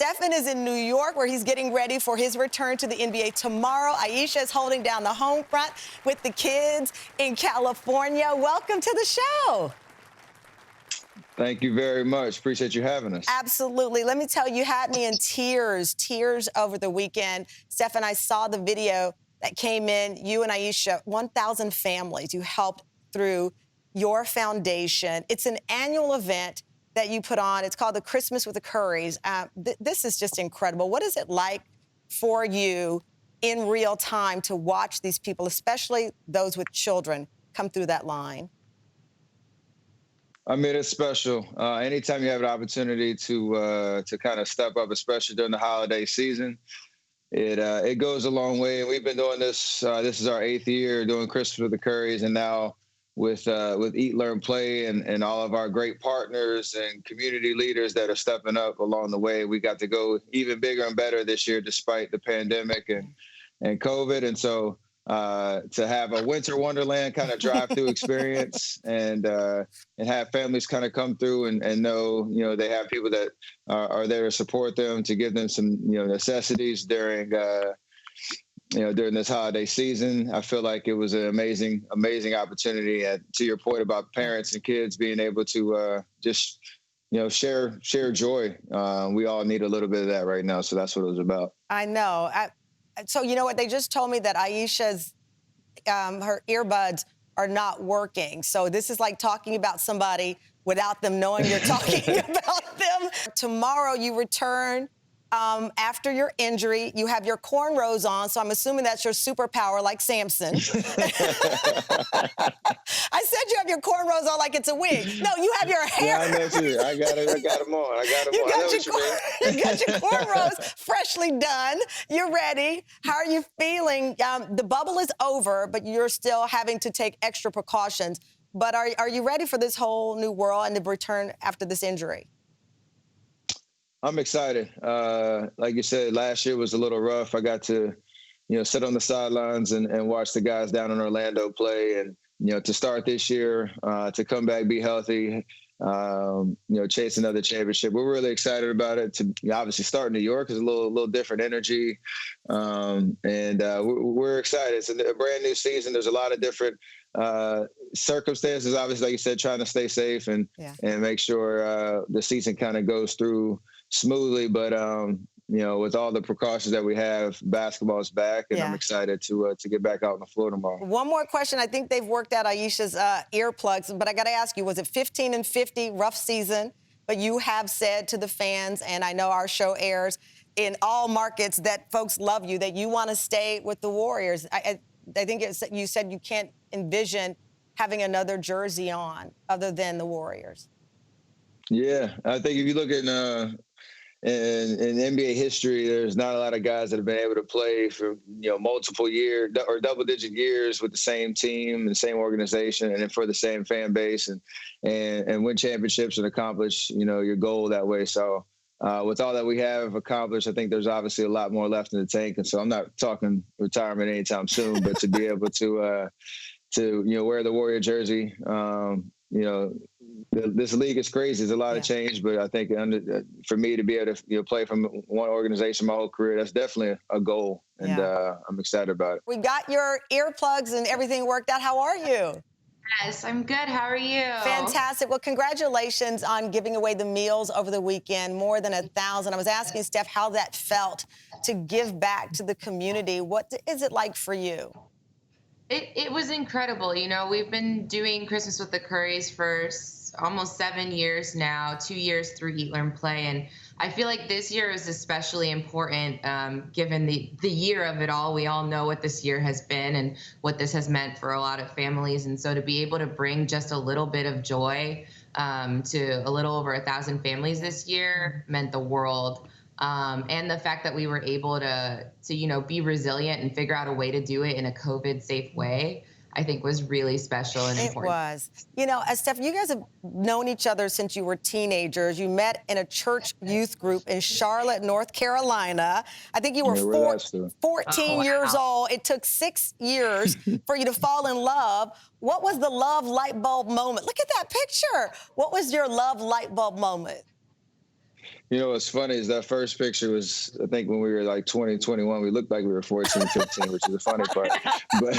Stephen is in New York, where he's getting ready for his return to the NBA tomorrow. Ayesha is holding down the home front with the kids in California. Welcome to the show. Thank you very much. Appreciate you having us. Absolutely. Let me tell you, you had me in tears over the weekend. Stephen, I saw the video that came in. You and Ayesha, 1,000 families you helped through your foundation. It's an annual event that you put on. It's called the Christmas with the Curries. This is just incredible. What is it like for you in real time to watch these people, especially those with children, come through that line? I mean, it's special. Anytime you have an opportunity to kind of step up, especially during the holiday season, it goes a long way. We've been doing this. This is our 8th year doing Christmas with the Curries, and now with Eat, Learn, Play, and all of our great partners and community leaders that are stepping up along the way, we got to go even bigger and better this year, despite the pandemic and COVID. And so to have a winter wonderland kind of drive-through experience and have families kind of come through and know, they have people that are there to support them, to give them some, necessities during this holiday season. I feel like it was an amazing opportunity. To your point about parents and kids being able to just, share joy. We all need a little bit of that right now. So that's what it was about. I know. So you know what? They just told me that Ayesha's, her earbuds are not working. So this is like talking about somebody without them knowing you're talking about them. Tomorrow you return after your injury. You have your cornrows on, so I'm assuming that's your superpower, like Samson. I said you have your cornrows on like it's a wig. No, you have your hair. Yeah, I know too. I got them on. You got your cornrows freshly done. You're ready. How are you feeling? The bubble is over, but you're still having to take extra precautions. But are you ready for this whole new world and the return after this injury? I'm excited. Like you said, last year was a little rough. I got to, sit on the sidelines and watch the guys down in Orlando play. And, to start this year, to come back, be healthy, chase another championship. We're really excited about it. To obviously start in New York is a little different energy. We're excited. It's a brand new season. There's a lot of different circumstances, obviously, like you said, trying to stay safe and make sure the season kind of goes through smoothly, but with all the precautions that we have, basketball is back, and I'm excited to get back out on the floor tomorrow. One more question. I think they've worked out Ayesha's earplugs, but I got to ask you, was it 15 and 50, rough season? But you have said to the fans, and I know our show airs in all markets, that folks love you, that you want to stay with the Warriors. I think you said you can't envision having another jersey on other than the Warriors. Yeah, I think if you look at in NBA history, there's not a lot of guys that have been able to play for multiple years or double-digit years with the same team, the same organization, and for the same fan base, and win championships and accomplish your goal that way. So with all that we have accomplished, I think there's obviously a lot more left in the tank. And so I'm not talking retirement anytime soon, but to be able to wear the Warrior jersey, this league is crazy. There's a lot of change, but I think for me to be able to play from one organization my whole career, that's definitely a goal, and I'm excited about it. We got your earplugs and everything worked out. How are you? Yes, I'm good. How are you? Fantastic. Well, congratulations on giving away the meals over the weekend, more than 1,000. I was asking Steph how that felt to give back to the community. What is it like for you? It was incredible. We've been doing Christmas with the Curries for almost 7 years now, 2 years through Eat, Learn, Play. And I feel like this year is especially important given the year of it all. We all know what this year has been and what this has meant for a lot of families. And so to be able to bring just a little bit of joy to a little over 1,000 families this year meant the world. And the fact that we were able to be resilient and figure out a way to do it in a COVID-safe way, I think was really special and important. It was. Steph, you guys have known each other since you were teenagers. You met in a church youth group in Charlotte, North Carolina. I think you were 14 years old. It took 6 years for you to fall in love. What was the love light bulb moment? Look at that picture. What was your love light bulb moment? You know what's funny is that first picture was, I think, when we were like 20, 21. We looked like we were 14, 15, which is the funny part. But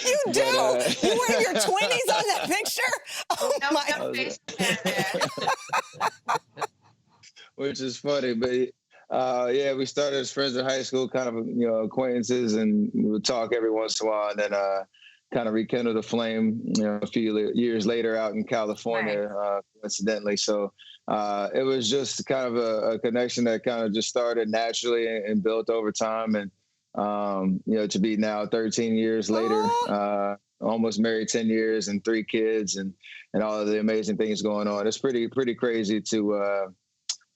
You do. but You were in your 20s on that picture. Oh No, my! no facial hair there. which is funny. But yeah, we started as friends in high school, kind of acquaintances, and we would talk every once in a while, and then kind of rekindled the flame, a few years later out in California, coincidentally. So it was just kind of a connection that kind of just started naturally and built over time, and to be now 13 years later. Almost married 10 years and 3 kids and all of the amazing things going on. It's pretty crazy to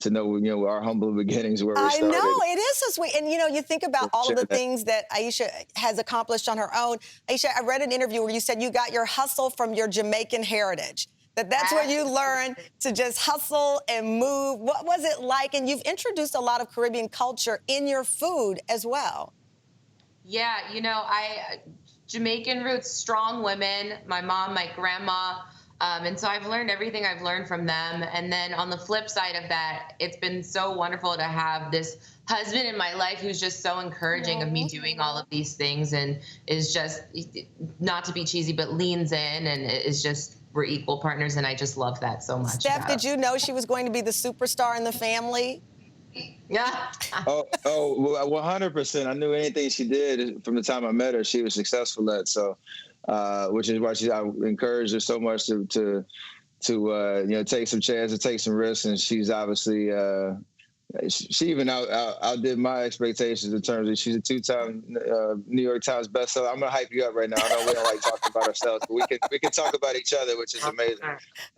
know our humble beginnings where we started. I know, it is so sweet. And, you think about all of the things that Ayesha has accomplished on her own. Ayesha, I read an interview where you said you got your hustle from your Jamaican heritage, that's where you learned to just hustle and move. What was it like? And you've introduced a lot of Caribbean culture in your food as well. Yeah, Jamaican roots, strong women, my mom, my grandma. And so I've learned everything I've learned from them. And then on the flip side of that, it's been so wonderful to have this husband in my life who's just so encouraging of me doing all of these things and is just, not to be cheesy, but leans in and is just, we're equal partners. And I just love that so much. Steph, did you know she was going to be the superstar in the family? Yeah. Oh, 100%. I knew anything she did from the time I met her, she was successful at. So, which is why I encouraged her so much to take some chances, take some risks, and she's obviously she even outdid my expectations in terms of she's a 2-time New York Times bestseller. I'm gonna hype you up right now. I know we don't like talking about ourselves, but we can talk about each other, which is amazing.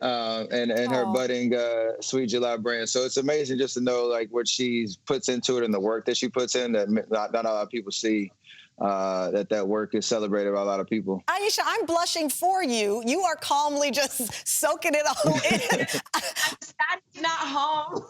And her budding Sweet July brand. So it's amazing just to know like what she puts into it and the work that she puts in that not a lot of people see. That work is celebrated by a lot of people. Ayesha, I'm blushing for you. You are calmly just soaking it all in. I'm sad he's not home.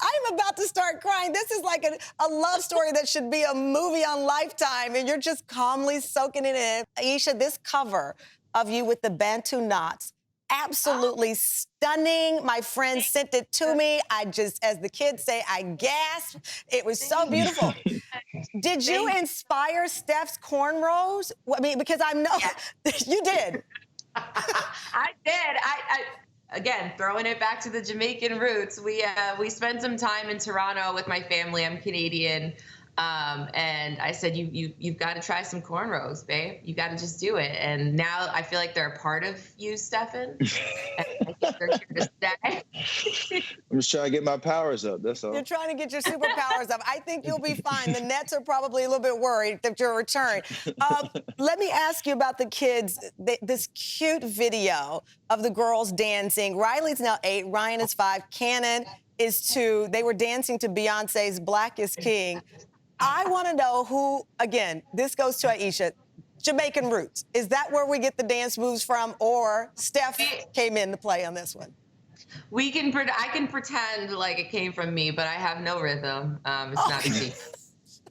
I'm about to start crying. This is like a love story that should be a movie on Lifetime, and you're just calmly soaking it in. Ayesha, this cover of you with the Bantu knots, absolutely stunning. My friend sent it to me. I just, as the kids say, I gasped. It was so beautiful. Did you inspire Steph's cornrows? I mean, because I know you did. I did. I again, throwing it back to the Jamaican roots. We spent some time in Toronto with my family. I'm Canadian. And I said, you've got to try some cornrows, babe. You got to just do it. And now I feel like they're a part of you, Stefan. And I think they're here to stay. I'm just trying to get my powers up. That's all. You're trying to get your superpowers up. I think you'll be fine. The Nets are probably a little bit worried that you'll return. Let me ask you about the kids. This cute video of the girls dancing. Riley's now 8. Ryan is 5. Cannon is 2. They were dancing to Beyonce's Black is King. I want to know who, again, this goes to Ayesha, Jamaican roots. Is that where we get the dance moves from, or Steph came in to play on this one? I can pretend like it came from me, but I have no rhythm. It's not easy.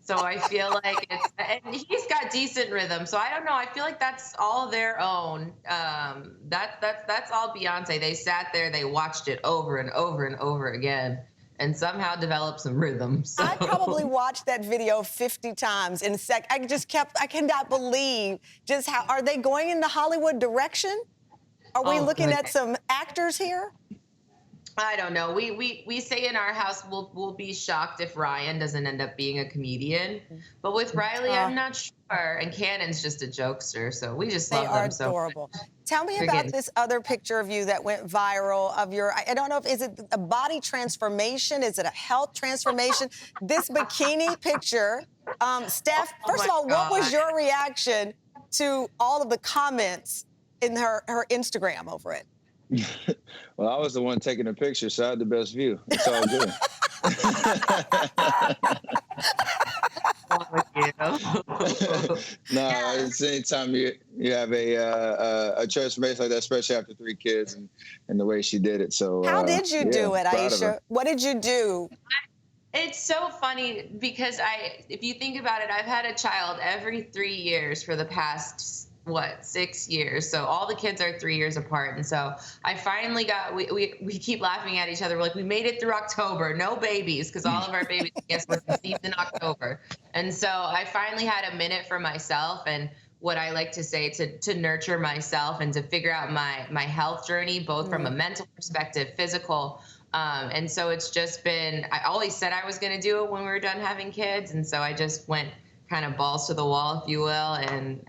So I feel like and he's got decent rhythm. So I don't know. I feel like that's all their own. That's all Beyonce. They sat there, they watched it over and over and over again, and somehow developed some rhythm. So. I probably watched that video 50 times in a sec. I cannot believe just how, are they going in the Hollywood direction? Are we looking at some actors here? I don't know. We say in our house we'll be shocked if Ryan doesn't end up being a comedian. But with Riley, I'm not sure. And Cannon's just a jokester, so we just love them so much. They are adorable. Tell me about this other picture of you that went viral of your, I don't know if, is it a body transformation? Is it a health transformation? This bikini picture, Steph, first of all, what was your reaction to all of the comments in her Instagram over it? Well, I was the one taking the picture, so I had the best view. It's all good. No, it's anytime you have a transformation like that, especially after 3 kids and the way she did it. So how did you do it, Ayesha? What did you do? It's so funny because if you think about it, I've had a child every 3 years for the past what, 6 years. So all the kids are 3 years apart. And so I finally got, we keep laughing at each other. We're like, we made it through October, no babies, because all of our babies, I guess, were conceived in October. And so I finally had a minute for myself, and what I like to say, to nurture myself and to figure out my health journey, both from a mental perspective, physical. And so it's just been, I always said I was going to do it when we were done having kids. And so I just went kind of balls to the wall, if you will, and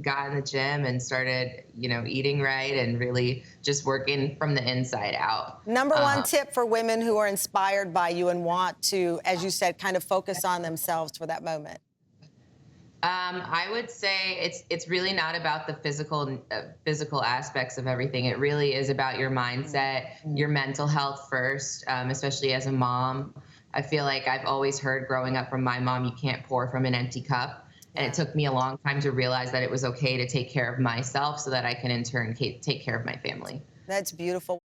got in the gym and started, eating right and really just working from the inside out. Number one tip for women who are inspired by you and want to, as you said, kind of focus on themselves for that moment. I would say it's really not about the physical aspects of everything. It really is about your mindset, your mental health first, especially as a mom. I feel like I've always heard growing up from my mom, you can't pour from an empty cup. And it took me a long time to realize that it was okay to take care of myself so that I can in turn take care of my family. That's beautiful.